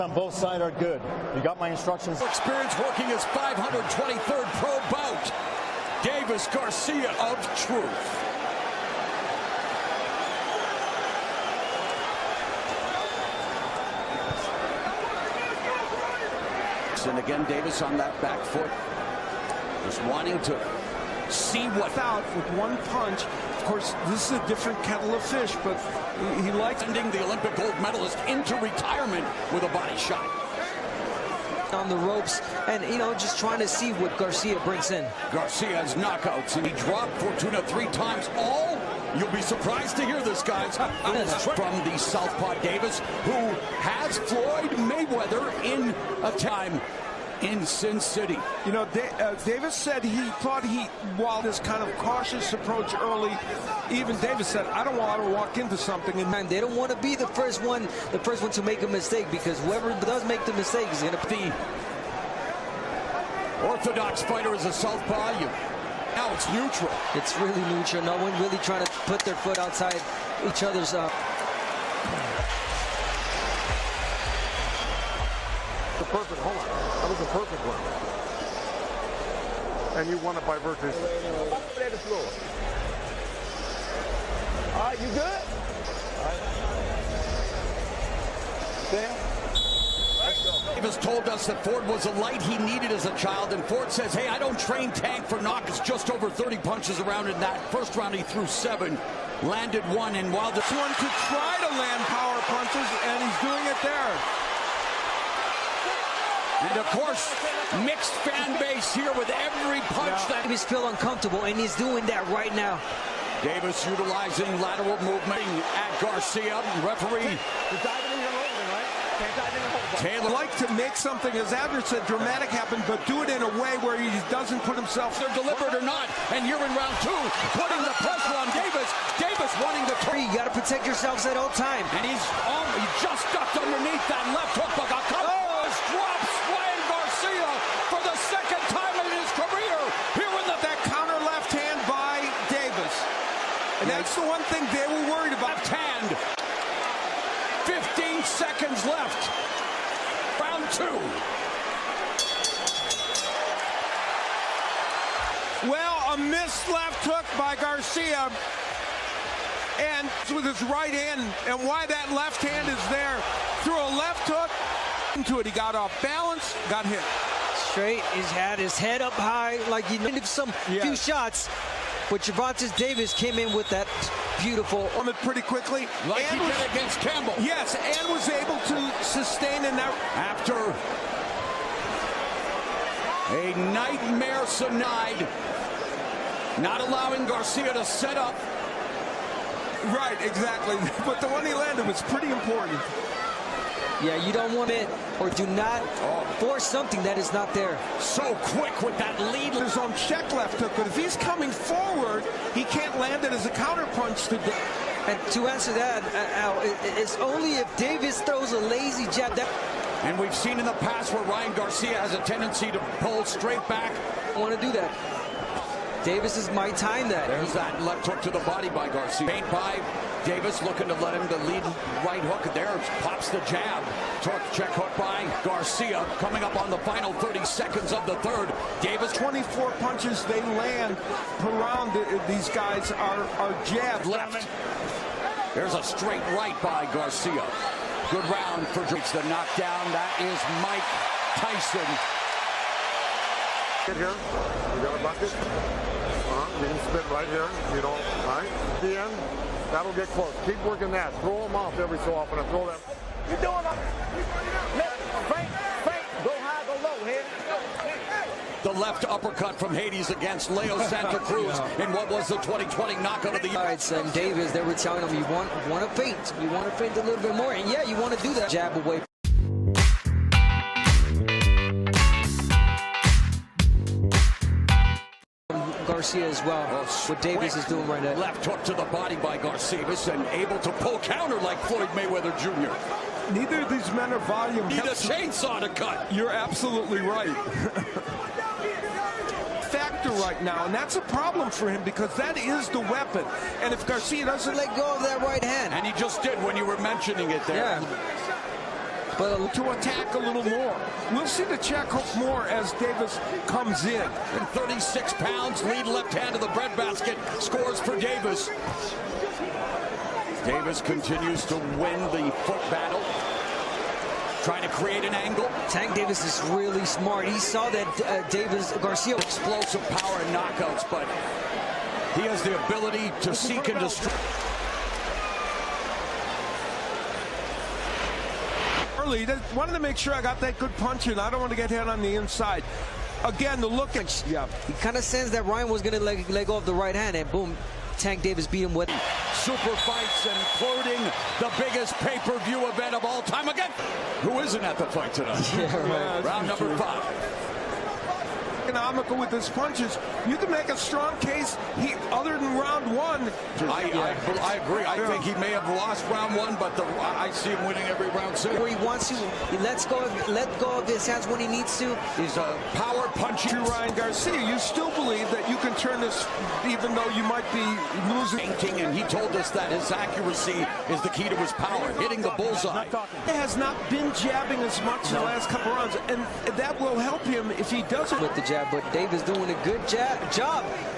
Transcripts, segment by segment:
On both sides are good. You got my instructions. Experience working his 523rd pro bout. Davis Garcia of Truth. And again, Davis on that back foot, just wanting to see what out with one punch. Of course, this is a different kettle of fish, but he likes sending the Olympic gold medalist into retirement with a body shot. On the ropes, and just trying to see what Garcia brings in. Garcia's knockouts, and he dropped Fortuna 3 times. All, you'll be surprised to hear this, guys, from the southpaw Davis, who has Floyd Mayweather in a time in Sin City. Davis said he thought while this kind of cautious approach early, even Davis said, I don't want to walk into something. And they don't want to be the first one to make a mistake, because whoever does make the mistake is going to be. Orthodox fighter is a southpaw. Now it's neutral. It's really neutral. No one really trying to put their foot outside each other's. The perfect, hold on. That was a perfect one. And you won it by virtue. All right, you good? All right. Sam? Let's go. Davis told us that Ford was a light he needed as a child, and Ford says, hey, I don't train tank for knockouts. Just over 30 punches around in that first round. He threw 7, landed 1, and while this one could try to land power punches, and he's doing it there. And of course, mixed fan base here with every punch that Davis feel uncomfortable, and he's doing that right now. Davis utilizing lateral movement at Garcia. Referee Taylor like to make something, as Adler said, dramatic happen, but do it in a way where he doesn't put himself. They're deliberate or not, and here in round 2, putting the pressure on Davis. Davis wanting to turn. You got to protect yourselves at all time. And he just ducked underneath that left hook, but got caught. Drops Ryan Garcia for the 2nd time in his career. Here in that counter left hand by Davis. And that's the one thing they were worried about. Left hand. 15 seconds left. Round 2. Well, a missed left hook by Garcia. And with his right hand, and why that left hand is there. Threw a left hook into it. He got off balance, got hit. Straight, he's had his head up high, like he needed few shots. But Gervonta Davis came in with that beautiful. On it pretty quickly. Like he did against Campbell. Yes, and was able to sustain in that. After a nightmare side, not allowing Garcia to set up. Right, exactly. But the one he landed was pretty important. Yeah, you don't want it, or do not force something that is not there. So quick with that lead. His own check left hook, but if he's coming forward, he can't land it as a counter punch to. And to answer that, Al, it's only if Davis throws a lazy jab. And we've seen in the past where Ryan Garcia has a tendency to pull straight back. I want to do that. Davis is my time that. There's that left hook to the body by Garcia. Paint by Davis, looking to let him the lead right hook. There pops the jab. Torque check hook by Garcia. Coming up on the final 30 seconds of the 3rd. Davis. 24 punches they land per round. These guys are jabs. Left. There's a straight right by Garcia. Good round for Drake's the knockdown. That is Mike Tyson. Get here. You got a bucket. You can spit right here. You don't. All right. At the end, that'll get close. Keep working that. Throw them off every so often and throw them. You doing it? Feint. Go high, go low. Head. The left uppercut from Hades against Leo Santa Cruz in what was the 2020 knockout of the year. All right, son, Davis, they were telling him you want to feint. You want to feint a little bit more. And yeah, you want to do that. Jab away. Garcia as well. What Davis is doing right now. Left hook to the body by Garcia and able to pull counter like Floyd Mayweather Jr. Neither of these men are volume. Need a chainsaw to cut. You're absolutely right. Factor right now, and that's a problem for him because that is the weapon. And if Garcia doesn't let go of that right hand, and he just did when you were mentioning it there. Yeah. but to attack a little more. We'll see the check hook more as Davis comes in. And 36 pounds, lead left hand of the breadbasket, scores for Davis. Davis continues to win the foot battle, trying to create an angle. Tank Davis is really smart. He saw that Garcia Explosive power and knockouts, but he has the ability to seek and destroy. Early, wanted to make sure I got that good punch in. I don't want to get hit on the inside. Again, the look at, yeah. He kind of sensed that Ryan was going to let go of the right hand, and boom, Tank Davis beat him with it. Super fights, including the biggest pay-per-view event of all time. Again, who isn't at the fight tonight? Yeah, right. Round number 5. Economical with his punches. You can make a strong case. Other than round 1. I agree. I think he may have lost round 1, but I see him winning every round 6. Where he wants to, he let go of his hands when he needs to. He's a power puncher. To Ryan Garcia, you still believe that you can turn this, even though you might be losing. And he told us that his accuracy is the key to his power, hitting the bullseye. He has not been jabbing as much in the last couple rounds, and that will help him if he doesn't. With the jab, but Davis doing a good job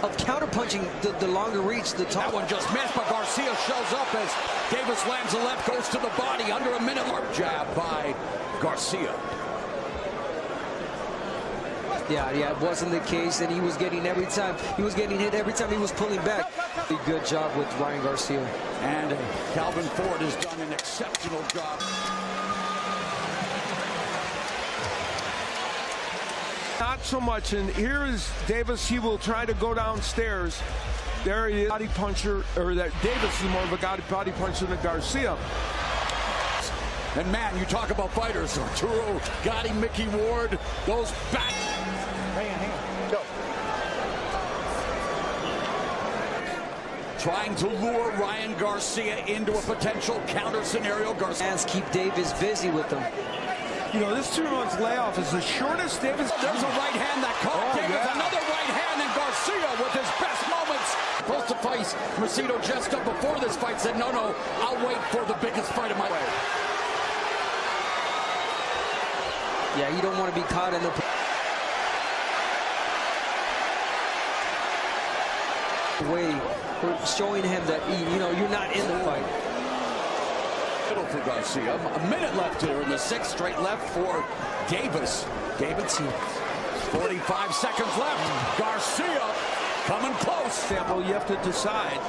of counterpunching the longer reach, the top. That one just missed, but Garcia shows up as Davis lands a left, goes to the body, under a minute. Jab by Garcia. Yeah, it wasn't the case, and he was getting hit every time he was pulling back. A good job with Ryan Garcia. And Calvin Ford has done an exceptional job. Not so much, and here is Davis. He will try to go downstairs. There he is, body puncher, or that Davis is more of a body puncher than Garcia. And man, you talk about fighters. Arturo, Gotti, Mickey Ward goes back. Go. Trying to lure Ryan Garcia into a potential counter scenario. Garcia Keep Davis busy with them. You know, this 2-month layoff is the shortest Davis. There's a right hand that caught Davis. Yeah. Another right hand, and Garcia with his best moments. Supposed to face Macedo Justo before this fight, said, no, I'll wait for the biggest fight of my life. Yeah, you don't want to be caught in the way, showing him that you're not in the fight. For Garcia, a minute left here in the 6th straight left for Davis. Davis, 45 seconds left. Garcia coming close. Sample, you have to decide.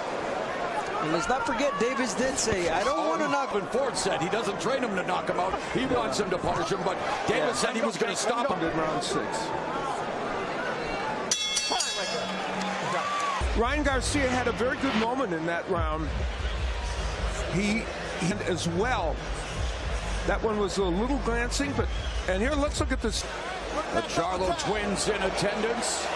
And let's not forget, Davis did say, I don't want to knock him. Ford said he doesn't train him to knock him out. He wants him to punish him, but Davis said he was going to stop him. In round 6. Ryan Garcia had a very good moment in that round. He as well. That one was a little glancing, and here, let's look at this. The Charlo twins in attendance.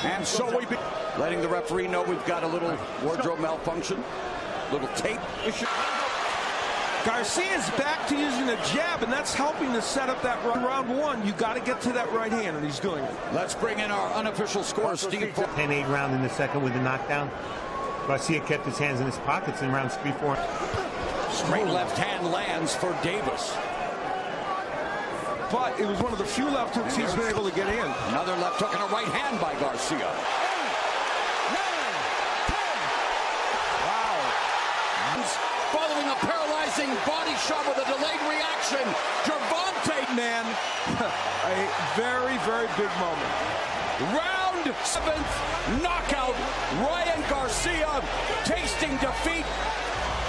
And so we be letting the referee know we've got a little wardrobe malfunction, little tape issue. Garcia's back to using the jab, and that's helping to set up that round 1. You got to get to that right hand, and he's doing it. Let's bring in our unofficial score, Steve. 10-8 round in the 2nd with the knockdown. Garcia kept his hands in his pockets in rounds 3-4. Straight left hand lands for Davis. But it was one of the few left hooks he's been able to get in. Another left hook and a right hand by Garcia. Following a paralyzing body shot with a delayed reaction, Gervonta, man, a very, very big moment. Round 7th knockout. Ryan Garcia tasting defeat.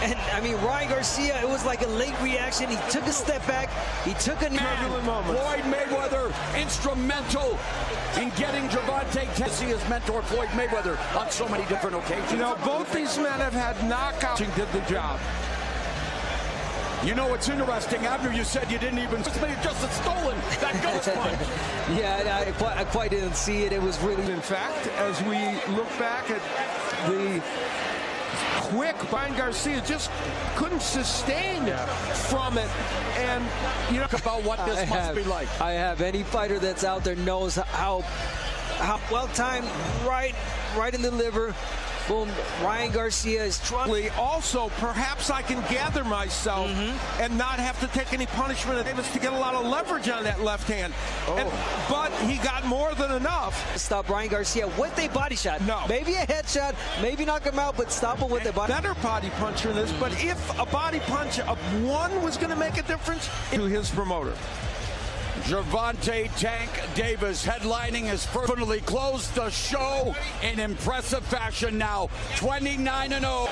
And I mean, Ryan Garcia, it was like a late reaction. He took a step back. He took a Floyd Mayweather instrumental in getting Gervonta to see his mentor Floyd Mayweather on so many different occasions. You know, both these men have had knockouts. Did the job. You know, it's interesting. After you said you didn't even just had stolen that ghost punch. Yeah, I quite didn't see it. It was really. In fact, as we look back at the quick, Ryan Garcia just couldn't sustain from it. And you know about what this must be like. I have. Any fighter that's out there knows how well timed, right in the liver. Boom. Ryan Garcia is trying. Also, perhaps I can gather myself and not have to take any punishment of Davis to get a lot of leverage on that left hand. But he got more than enough. Stop Ryan Garcia with a body shot. No. Maybe a headshot, maybe knock him out, but stop him with a body. Better body puncher than this, but if a body punch of one was going to make a difference, to his promoter. Gervonta Tank Davis headlining has finally closed the show in impressive fashion now, 29-0.